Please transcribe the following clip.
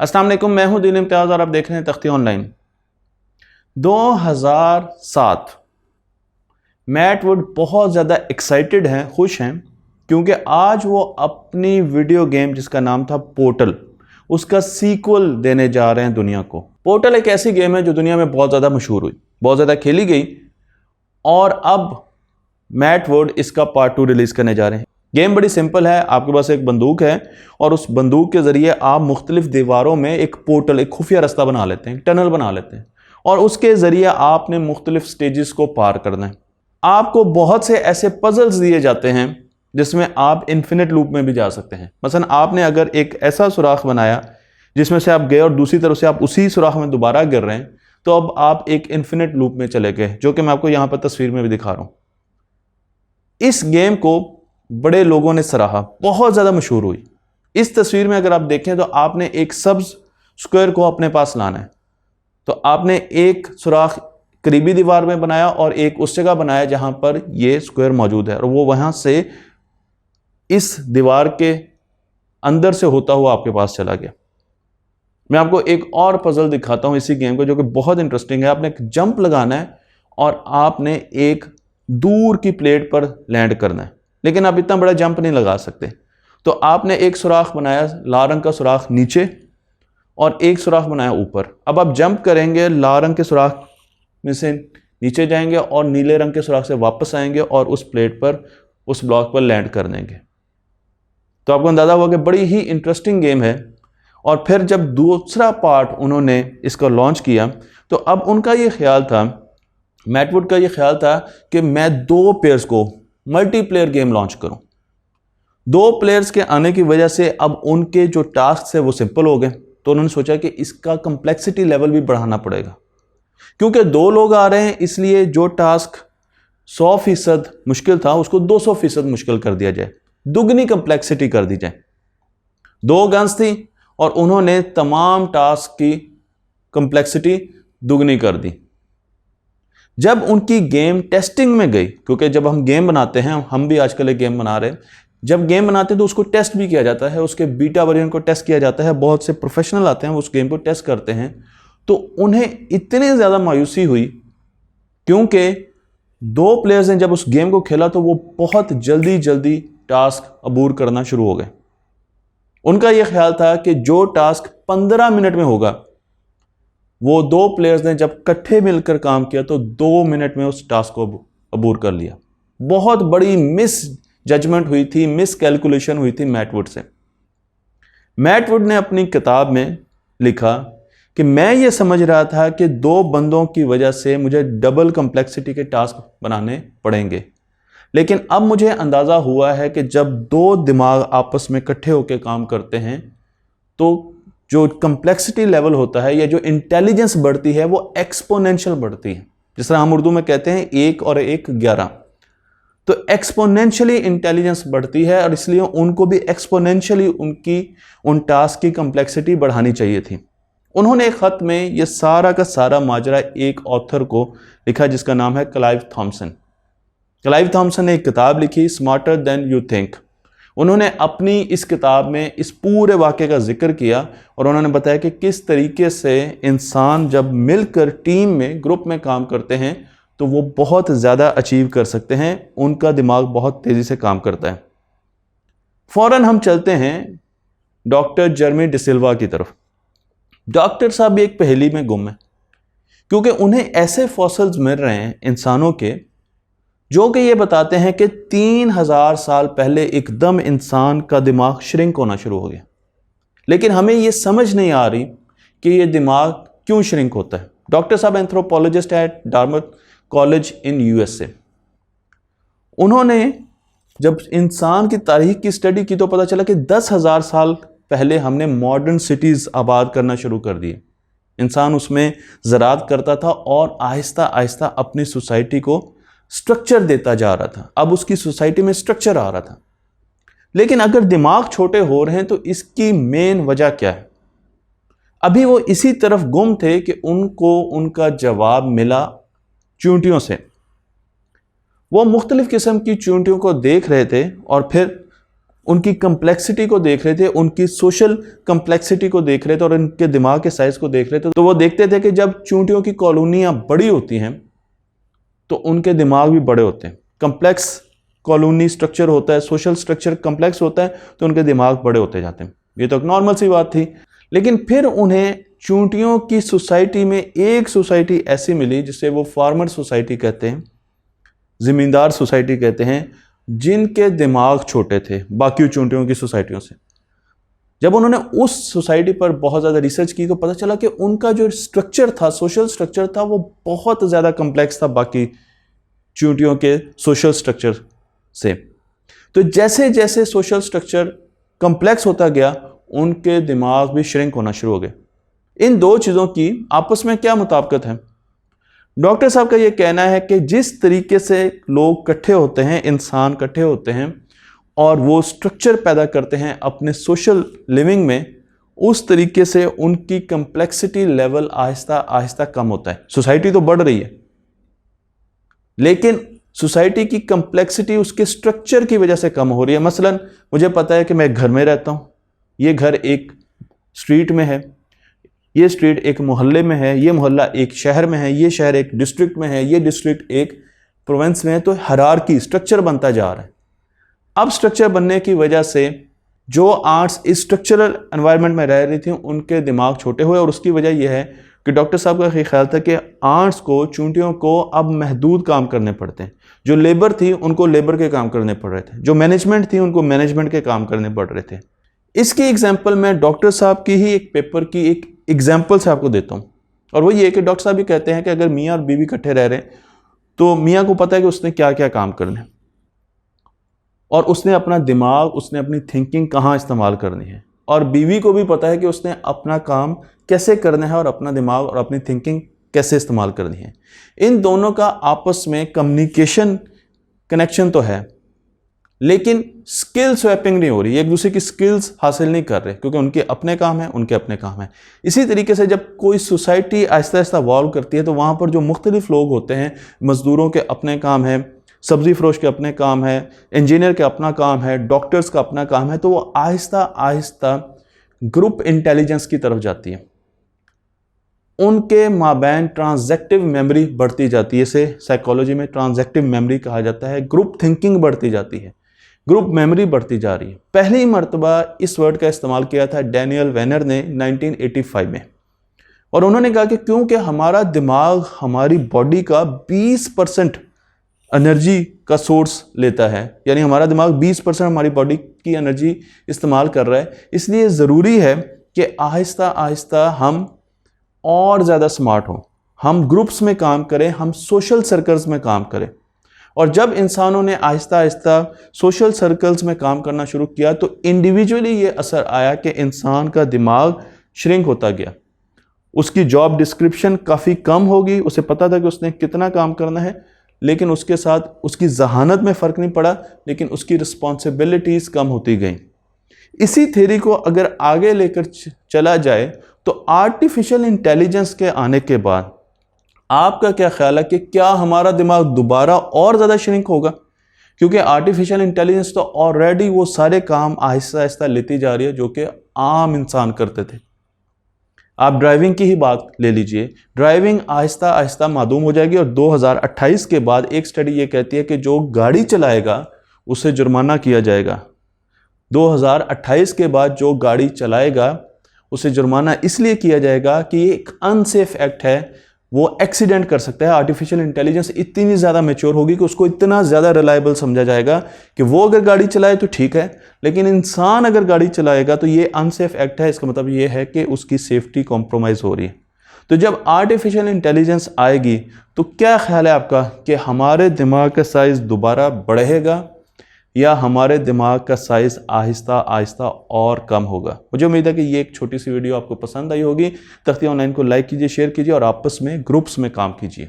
अस्सलाम वालेकुम, मैं हूं दीन इम्तियाज़ और आप देख रहे हैं तख्ती ऑनलाइन। 2007 मैट वुड बहुत ज़्यादा एक्साइटेड हैं, खुश हैं, क्योंकि आज वो अपनी वीडियो गेम जिसका नाम था पोर्टल, उसका सीक्वल देने जा रहे हैं दुनिया को। पोर्टल एक ऐसी गेम है जो दुनिया में बहुत ज़्यादा मशहूर हुई, बहुत ज़्यादा खेली गई और अब मैट वुड इसका पार्ट 2 रिलीज़ करने जा रहे हैं। गेम बड़ी सिंपल है, आपके पास एक बंदूक है और उस बंदूक के ज़रिए आप मुख्तलिफ दीवारों में एक पोर्टल, एक खुफिया रास्ता बना लेते हैं, टनल बना लेते हैं और उसके ज़रिए आपने मुख्तलिफ स्टेजेस को पार करना है। आपको बहुत से ऐसे पजल्स दिए जाते हैं जिसमें आप इन्फिनिट लूप में भी जा सकते हैं। मसलन आपने अगर एक ऐसा सुराख बनाया जिसमें से आप गए और दूसरी तरफ से आप उसी सुराख में दोबारा गिर रहे हैं, तो अब आप एक इन्फिनिट लूप में चले गए, जो कि मैं आपको यहाँ पर तस्वीर में भी दिखा रहा हूँ। इस गेम को बड़े लोगों ने सराहा, बहुत ज़्यादा मशहूर हुई। इस तस्वीर में अगर आप देखें तो आपने एक सब्ज स्क्वायर को अपने पास लाना है, तो आपने एक सुराख करीबी दीवार में बनाया और एक उस जगह बनाया जहां पर यह स्क्वायर मौजूद है और वो वहां से इस दीवार के अंदर से होता हुआ आपके पास चला गया। मैं आपको एक और पजल दिखाता हूं इसी गेम को, जो कि बहुत इंटरेस्टिंग है। आपने एक जंप लगाना है और आपने एक दूर की प्लेट पर लैंड करना है, लेकिन आप इतना बड़ा जंप नहीं लगा सकते। तो आपने एक सुराख बनाया, लाल रंग का सुराख नीचे और एक सुराख बनाया ऊपर। अब आप जंप करेंगे, लाल रंग के सुराख में से नीचे जाएंगे और नीले रंग के सुराख से वापस आएंगे और उस प्लेट पर, उस ब्लॉक पर लैंड कर देंगे। तो आपको अंदाजा हुआ कि बड़ी ही इंटरेस्टिंग गेम है। और फिर जब दूसरा पार्ट उन्होंने इसका लॉन्च किया तो अब उनका ये ख्याल था, मैट वुड का ये ख्याल था कि मैं 2 प्लेयर्स को मल्टीप्लेयर गेम लॉन्च करूं। 2 प्लेयर्स के आने की वजह से अब उनके जो टास्क है वो सिंपल हो गए। तो उन्होंने सोचा कि इसका कंप्लेक्सिटी लेवल भी बढ़ाना पड़ेगा, क्योंकि 2 लोग आ रहे हैं, इसलिए जो टास्क 100% मुश्किल था उसको 200% मुश्किल कर दिया जाए, दुगनी कंप्लेक्सिटी कर दी जाए। 2 गन्स थी और उन्होंने तमाम टास्क की कंप्लेक्सिटी दुगनी कर दी। जब उनकी गेम टेस्टिंग में गई, क्योंकि जब हम गेम बनाते हैं, हम भी आजकल एक गेम बना रहे हैं, जब गेम बनाते हैं तो उसको टेस्ट भी किया जाता है, उसके बीटा वर्जन को टेस्ट किया जाता है। बहुत से प्रोफेशनल आते हैं, उस गेम को टेस्ट करते हैं। तो उन्हें इतनी ज़्यादा मायूसी हुई, क्योंकि 2 प्लेयर्स ने जब उस गेम को खेला तो वो बहुत जल्दी जल्दी टास्क अबूर करना शुरू हो गए। उनका यह ख्याल था कि जो टास्क 15 मिनट में होगा, वो 2 प्लेयर्स ने जब इकट्ठे मिलकर काम किया तो 2 मिनट में उस टास्क को अबूर कर लिया। बहुत बड़ी मिस जजमेंट हुई थी, मिस कैलकुलेशन हुई थी मैट वुड से। मैट वुड ने अपनी किताब में लिखा कि मैं ये समझ रहा था कि 2 बंदों की वजह से मुझे डबल कंप्लेक्सिटी के टास्क बनाने पड़ेंगे, लेकिन अब मुझे अंदाज़ा हुआ है कि जब 2 दिमाग आपस में इकट्ठे होकर काम करते हैं तो जो कंप्लेक्सिटी लेवल होता है या जो इंटेलिजेंस बढ़ती है वो एक्सपोनेंशियल बढ़ती है। जिस तरह हम उर्दू में कहते हैं 1 और 1 11, तो एक्सपोनेंशियली इंटेलिजेंस बढ़ती है और इसलिए उनको भी एक्सपोनेंशियली उन टास्क की कंप्लेक्सिटी बढ़ानी चाहिए थी। उन्होंने एक खत में ये सारा का सारा माजरा एक ऑथर को लिखा जिसका नाम है क्लाइव थॉमसन। क्लाइव थॉमसन ने एक किताब लिखी, स्मार्टर देन यू थिंक। उन्होंने अपनी इस किताब में इस पूरे वाक़े का जिक्र किया और उन्होंने बताया कि किस तरीके से इंसान जब मिलकर टीम में, ग्रुप में काम करते हैं तो वो बहुत ज़्यादा अचीव कर सकते हैं, उनका दिमाग बहुत तेज़ी से काम करता है। फ़ौरन हम चलते हैं डॉक्टर जर्मी डिसिल्वा की तरफ। डॉक्टर साहब भी एक पहेली में गुम है, क्योंकि उन्हें ऐसे फॉसिल्स मिल रहे हैं इंसानों के जो कि ये बताते हैं कि 3000 साल पहले एकदम इंसान का दिमाग श्रिंक होना शुरू हो गया, लेकिन हमें ये समझ नहीं आ रही कि ये दिमाग क्यों श्रिंक होता है। डॉक्टर साहब anthropologist at Dartmouth college in USA। उन्होंने जब इंसान की तारीख की स्टडी की तो पता चला कि 10,000 साल पहले हमने मॉडर्न सिटीज़ आबाद करना शुरू कर दिए। इंसान उसमें ज़राअत करता था और आहिस्ता आहिस्ता अपनी सोसाइटी को स्ट्रक्चर देता जा रहा था। अब उसकी सोसाइटी में स्ट्रक्चर आ रहा था। लेकिन अगर दिमाग छोटे हो रहे हैं तो इसकी मेन वजह क्या है? अभी वो इसी तरफ गुम थे कि उनको उनका जवाब मिला चींटियों से। वो मुख्तलिफ किस्म की चींटियों को देख रहे थे और फिर उनकी कम्प्लेक्सिटी को देख रहे थे, उनकी सोशल कम्प्लेक्सिटी को देख रहे थे और उनके दिमाग के साइज को देख रहे थे, तो वो देखते थे कि जब चूंटियों की कॉलोनियां बड़ी होती हैं तो उनके दिमाग भी बड़े होते हैं। कम्प्लेक्स कॉलोनी स्ट्रक्चर होता है, सोशल स्ट्रक्चर कम्प्लेक्स होता है, तो उनके दिमाग बड़े होते जाते हैं। ये तो एक नॉर्मल सी बात थी। लेकिन फिर उन्हें चूंटियों की सोसाइटी में एक सोसाइटी ऐसी मिली जिसे वो फार्मर सोसाइटी कहते हैं, ज़मींदार सोसाइटी कहते हैं, जिनके दिमाग छोटे थे बाकी चूंटियों की सोसाइटियों से। जब उन्होंने उस सोसाइटी पर बहुत ज़्यादा रिसर्च की तो पता चला कि उनका जो स्ट्रक्चर था, सोशल स्ट्रक्चर था, वो बहुत ज़्यादा कम्प्लेक्स था बाकी चूंटियों के सोशल स्ट्रक्चर से। तो जैसे जैसे सोशल स्ट्रक्चर कम्प्लेक्स होता गया, उनके दिमाग भी श्रिंक होना शुरू हो गए। इन दो चीज़ों की आपस में क्या मुताबिकत है? डॉक्टर साहब का यह कहना है कि जिस तरीके से लोग इकट्ठे होते हैं, इंसान इकट्ठे होते हैं और वो स्ट्रक्चर पैदा करते हैं अपने सोशल लिविंग में, उस तरीके से उनकी कम्प्लेक्सिटी लेवल आहिस्ता आहिस्ता कम होता है। सोसाइटी तो बढ़ रही है, लेकिन सोसाइटी की कम्प्लेक्सिटी उसके स्ट्रक्चर की वजह से कम हो रही है। मसलन मुझे पता है कि मैं घर में रहता हूँ, ये घर एक स्ट्रीट में है, ये स्ट्रीट एक मोहल्ले में है, ये मोहल्ला एक शहर में है, ये शहर एक डिस्ट्रिक्ट में है, ये डिस्ट्रिक्ट एक प्रोविंस में है। तो हायरार्की स्ट्रक्चर बनता जा रहा है। अब स्ट्रक्चर बनने की वजह से जो आर्ट्स इस स्ट्रक्चरल एनवायरनमेंट में रह रही थी, उनके दिमाग छोटे हुए और उसकी वजह यह है कि डॉक्टर साहब का ख्याल था कि आर्ट्स को, चूंटियों को अब महदूद काम करने पड़ते हैं। जो लेबर थी उनको लेबर के काम करने पड़ रहे थे, जो मैनेजमेंट थी उनको मैनेजमेंट के काम करने पड़ रहे थे। इसकी एग्जाम्पल मैं डॉक्टर साहब की ही एक पेपर की एक एग्जाम्पल से आपको देता हूँ, और वो ये कि डॉक्टर साहब भी कहते हैं कि अगर मियाँ और बीवी इकट्ठे रह रहे हैं तो मियाँ को पता है कि उसने क्या क्या काम करने हैं और उसने अपना दिमाग, उसने अपनी थिंकिंग कहाँ इस्तेमाल करनी है, और बीवी को भी पता है कि उसने अपना काम कैसे करना है और अपना दिमाग और अपनी थिंकिंग कैसे इस्तेमाल करनी है। इन दोनों का आपस में कम्युनिकेशन कनेक्शन तो है, लेकिन स्किल स्वैपिंग नहीं हो रही, एक दूसरे की स्किल्स हासिल नहीं कर रहे, क्योंकि उनके अपने काम हैं, उनके अपने काम हैं। इसी तरीके से जब कोई सोसाइटी आहिस्ता आहिस्ता वॉल्व करती है तो वहाँ पर जो मुख्तलिफ लोग होते हैं, मज़दूरों के अपने काम है, सब्ज़ी फरोश के अपने काम है, इंजीनियर के अपना काम है, डॉक्टर्स का अपना काम है, तो वो आहिस्ता आहिस्ता ग्रुप इंटेलिजेंस की तरफ जाती है। उनके माबैन ट्रांजैक्टिव मेमोरी बढ़ती जाती है, इसे साइकोलॉजी में ट्रांजैक्टिव मेमोरी कहा जाता है। ग्रुप थिंकिंग बढ़ती जाती है, ग्रुप मेमोरी बढ़ती जा रही है। पहली मर्तबा इस वर्ड का इस्तेमाल किया था डैनियल वेनर ने 1985 में, और उन्होंने कहा कि क्योंकि हमारा दिमाग हमारी बॉडी का 20% एनर्जी का सोर्स लेता है, यानी हमारा दिमाग 20% हमारी बॉडी की एनर्जी इस्तेमाल कर रहा है, इसलिए ज़रूरी है कि आहिस्ता आहिस्ता हम और ज़्यादा स्मार्ट हों, हम ग्रुप्स में काम करें, हम सोशल सर्कल्स में काम करें। और जब इंसानों ने आहिस्ता आहिस्ता सोशल सर्कल्स में काम करना शुरू किया तो इंडिविजुअली ये असर आया कि इंसान का दिमाग श्रिंक होता गया, उसकी जॉब डिस्क्रिप्शन काफ़ी कम होगी, उसे पता था कि उसने कितना काम करना है, लेकिन उसके साथ उसकी जहानत में फ़र्क नहीं पड़ा, लेकिन उसकी रिस्पॉन्सिबिलिटीज़ कम होती गई। इसी थ्योरी को अगर आगे लेकर चला जाए तो आर्टिफिशियल इंटेलिजेंस के आने के बाद आपका क्या ख्याल है कि क्या हमारा दिमाग दोबारा और ज़्यादा श्रिंक होगा? क्योंकि आर्टिफिशियल इंटेलिजेंस तो ऑलरेडी वो सारे काम आहिस्ता आहिस्ता लेती जा रही है जो कि आम इंसान करते थे। आप ड्राइविंग की ही बात ले लीजिए, ड्राइविंग आहिस्ता आहिस्ता मादूम हो जाएगी, और 2028 के बाद एक स्टडी ये कहती है कि जो गाड़ी चलाएगा उसे जुर्माना किया जाएगा। 2028 के बाद जो गाड़ी चलाएगा उसे जुर्माना इसलिए किया जाएगा कि ये एक अनसेफ एक्ट है, वो एक्सीडेंट कर सकता है। आर्टिफिशियल इंटेलिजेंस इतनी ज़्यादा मैच्योर होगी कि उसको इतना ज़्यादा रिलायबल समझा जाएगा कि वो अगर गाड़ी चलाए तो ठीक है, लेकिन इंसान अगर गाड़ी चलाएगा तो ये अनसेफ एक्ट है। इसका मतलब ये है कि उसकी सेफ्टी कॉम्प्रोमाइज़ हो रही है। तो जब आर्टिफिशियल इंटेलिजेंस आएगी तो क्या ख्याल है आपका कि हमारे दिमाग का साइज़ दोबारा बढ़ेगा या हमारे दिमाग का साइज़ आहिस्ता आहिस्ता और कम होगा? मुझे उम्मीद है कि ये एक छोटी सी वीडियो आपको पसंद आई होगी। तख्तियाँ ऑनलाइन को लाइक कीजिए, शेयर कीजिए और आपस में ग्रुप्स में काम कीजिए।